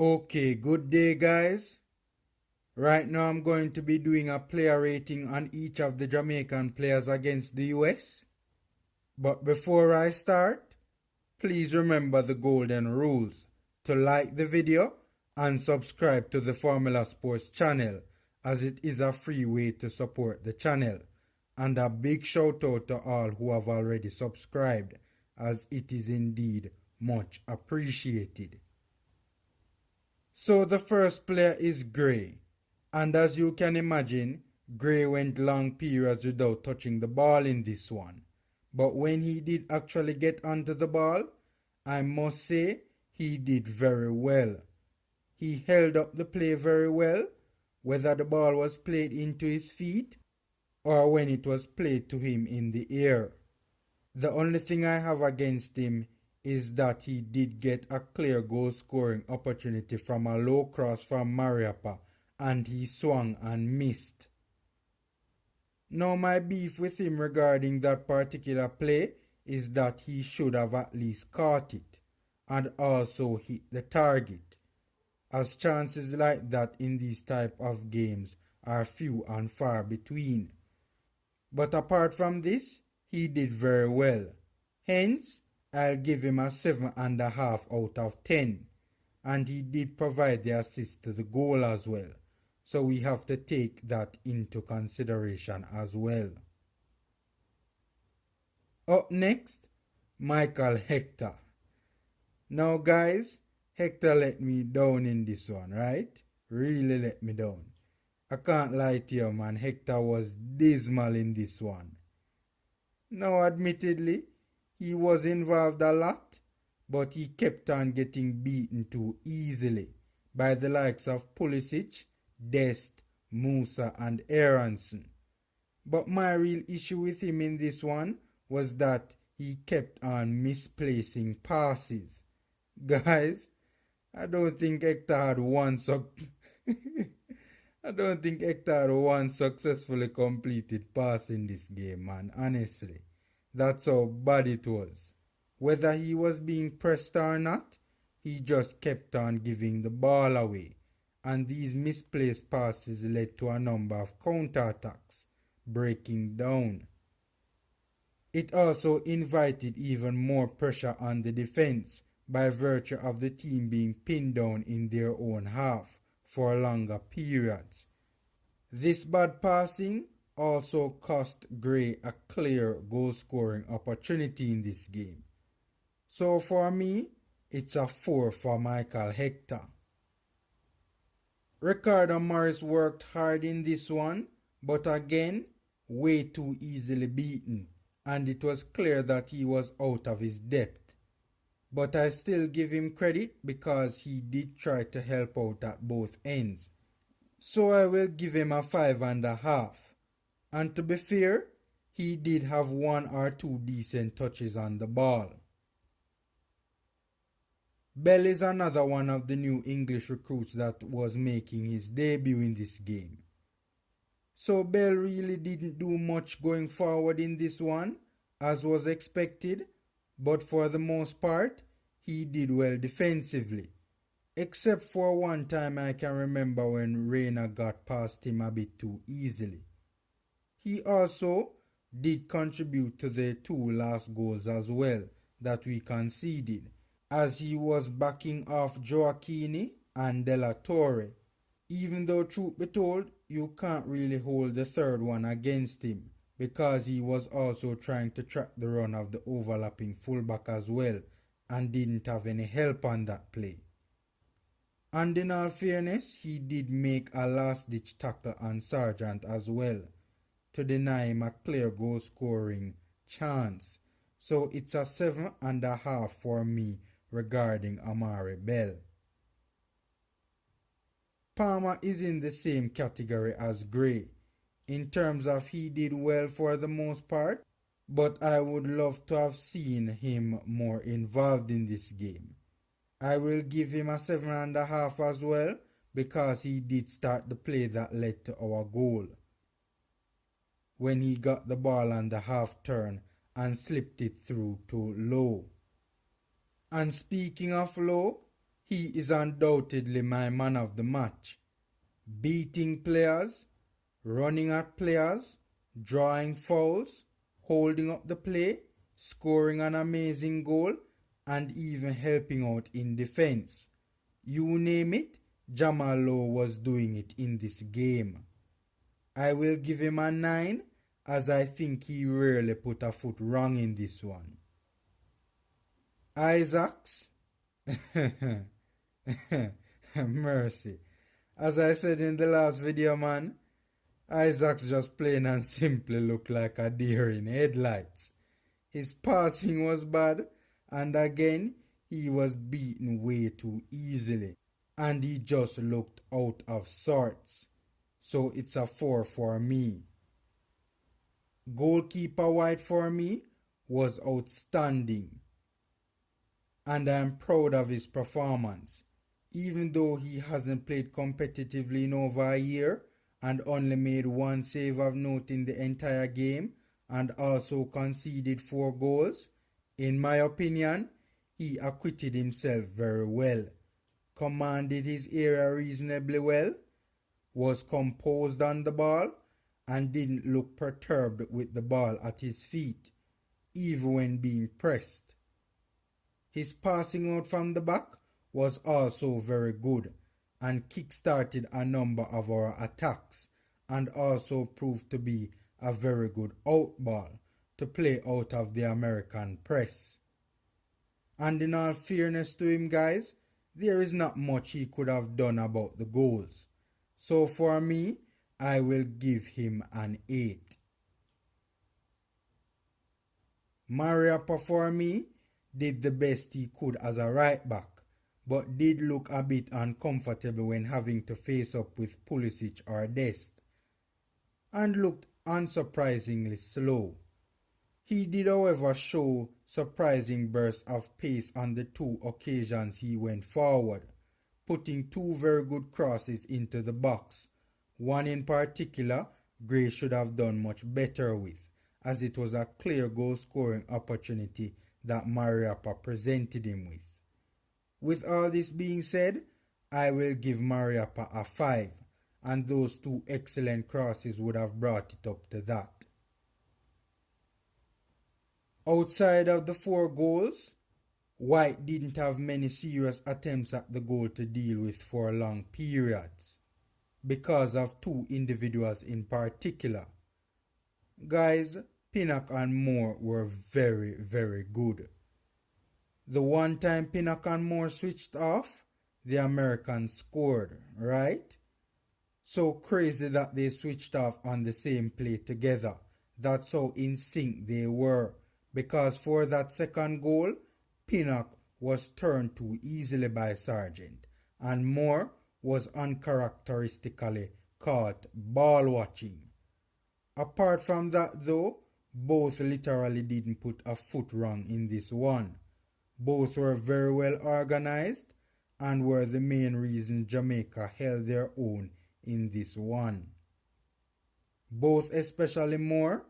Okay, good day guys. Right now I'm going to be doing a player rating on each of the Jamaican players against the US. But before I start, please remember the golden rules. To like the video and subscribe to the Formula Sports channel, as it is a free way to support the channel. And a big shout out to all who have already subscribed, as it is indeed much appreciated. So the first player is Gray, and as you can imagine, Gray went long periods without touching the ball in this one. But when he did actually get onto the ball, I must say he did very well. He held up the play very well, whether the ball was played into his feet or when it was played to him in the air. The only thing I have against him is that he did get a clear goal scoring opportunity from a low cross from Mariappa and he swung and missed. Now my beef with him regarding that particular play is that he should have at least caught it and also hit the target, as chances like that in these type of games are few and far between. But apart from this, he did very well. Hence, I'll give him a 7.5 out of 10. And he did provide the assist to the goal as well. So we have to take that into consideration as well. Up next, Michael Hector. Now guys, Hector let me down in this one, right? Really let me down. I can't lie to you, man. Hector was dismal in this one. Now admittedly, he was involved a lot, but he kept on getting beaten too easily by the likes of Pulisic, Dest, Musa and Aronson. But my real issue with him in this one was that he kept on misplacing passes. Guys, I don't think Hector had one successfully completed pass in this game, man. Honestly, that's how bad it was. Whether he was being pressed or not, he just kept on giving the ball away. And these misplaced passes led to a number of counterattacks breaking down. It also invited even more pressure on the defense by virtue of the team being pinned down in their own half for longer periods. This bad passing also cost Gray a clear goal scoring opportunity in this game. So for me, it's a 4 for Michael Hector. Ricardo Morris worked hard in this one, but again, way too easily beaten, and it was clear that he was out of his depth. But I still give him credit because he did try to help out at both ends. So I will give him a 5.5. And to be fair, he did have 1 or 2 decent touches on the ball. Bell is another one of the new English recruits that was making his debut in this game. So Bell really didn't do much going forward in this one, as was expected, but for the most part, he did well defensively. Except for one time I can remember when Reina got past him a bit too easily. He also did contribute to the 2 last goals as well that we conceded, as he was backing off Joaquini and De La Torre. Even though truth be told, you can't really hold the third one against him, because he was also trying to track the run of the overlapping fullback as well and didn't have any help on that play. And in all fairness, he did make a last-ditch tackle on Sargent as well to deny him a clear goal scoring chance. So it's a 7.5 for me regarding Amari Bell. Palmer is in the same category as Gray in terms of he did well for the most part, but I would love to have seen him more involved in this game. I will give him a 7.5 as well because he did start the play that led to our goal, when he got the ball on the half turn and slipped it through to Low. And speaking of Low, he is undoubtedly my man of the match. Beating players, running at players, drawing fouls, holding up the play, scoring an amazing goal, and even helping out in defense. You name it, Jamal Lowe was doing it in this game. I will give him a 9 as I think he rarely put a foot wrong in this one. Isaacs? Mercy. As I said in the last video, man, Isaacs just plain and simply looked like a deer in headlights. His passing was bad, and again, he was beaten way too easily, and he just looked out of sorts. So it's a 4 for me. Goalkeeper White for me was outstanding, and I am proud of his performance. Even though he hasn't played competitively in over a year and only made one save of note in the entire game and also conceded 4 goals, in my opinion, he acquitted himself very well, commanded his area reasonably well, was composed on the ball, and didn't look perturbed with the ball at his feet, even when being pressed. His passing out from the back was also very good and kick-started a number of our attacks and also proved to be a very good out ball to play out of the American press. And in all fairness to him, guys, there is not much he could have done about the goals. So for me, I will give him an 8. Mariappa for me did the best he could as a right back, but did look a bit uncomfortable when having to face up with Pulisic or Dest, and looked unsurprisingly slow. He did, however, show surprising bursts of pace on the 2 occasions he went forward, putting 2 very good crosses into the box. One in particular, Gray should have done much better with, as it was a clear goal-scoring opportunity that Mariappa presented him with. With all this being said, I will give Mariappa a 5, and those 2 excellent crosses would have brought it up to that. Outside of the 4 goals, White didn't have many serious attempts at the goal to deal with for long periods, because of 2 individuals in particular. Guys, Pinaka and Moore were very, very good. The one time Pinaka and Moore switched off, the Americans scored, right? So crazy that they switched off on the same play together. That's how in sync they were. Because for that second goal, Pinaka was turned too easily by Sargent, and Moore was uncharacteristically caught ball watching. Apart from that though, both literally didn't put a foot wrong in this one. Both were very well organized and were the main reason Jamaica held their own in this one. Both, especially Moore,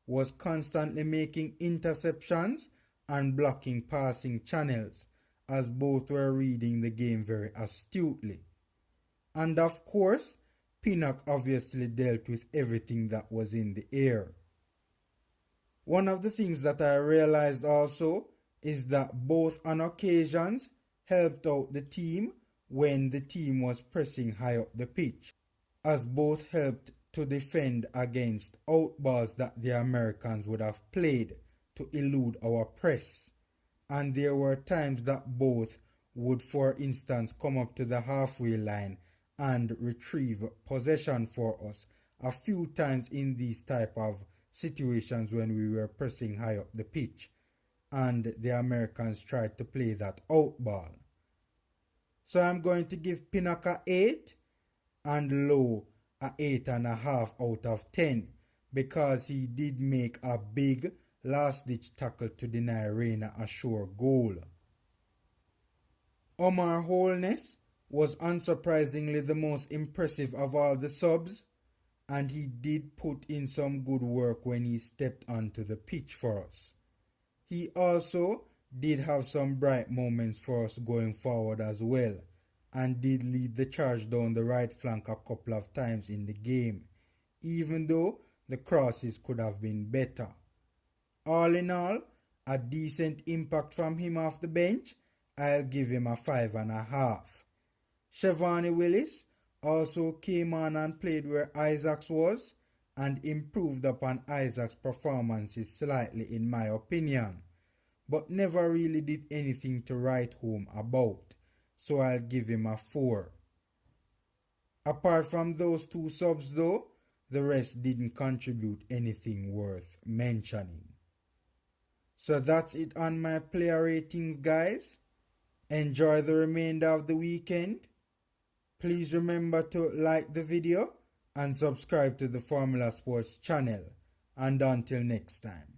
was constantly making interceptions and blocking passing channels, as both were reading the game very astutely. And of course, Pinnock obviously dealt with everything that was in the air. One of the things that I realized also is that both on occasions helped out the team when the team was pressing high up the pitch, as both helped to defend against outballs that the Americans would have played to elude our press. And there were times that both would, for instance, come up to the halfway line and retrieve possession for us a few times in these type of situations when we were pressing high up the pitch and the Americans tried to play that out ball. So I'm going to give Pinaka 8 and Lowe a 8.5 out of 10 because he did make a big last-ditch tackle to deny Reina a sure goal. Omar Wholeness was unsurprisingly the most impressive of all the subs, and he did put in some good work when he stepped onto the pitch for us. He also did have some bright moments for us going forward as well, and did lead the charge down the right flank a couple of times in the game, even though the crosses could have been better. All in all, a decent impact from him off the bench. I'll give him a 5.5. Shevani Willis also came on and played where Isaacs was and improved upon Isaac's performances slightly in my opinion, but never really did anything to write home about, so I'll give him a 4. Apart from those two subs though, the rest didn't contribute anything worth mentioning. So that's it on my player ratings, guys. Enjoy the remainder of the weekend. Please remember to like the video and subscribe to the Formula Sports channel. And until next time.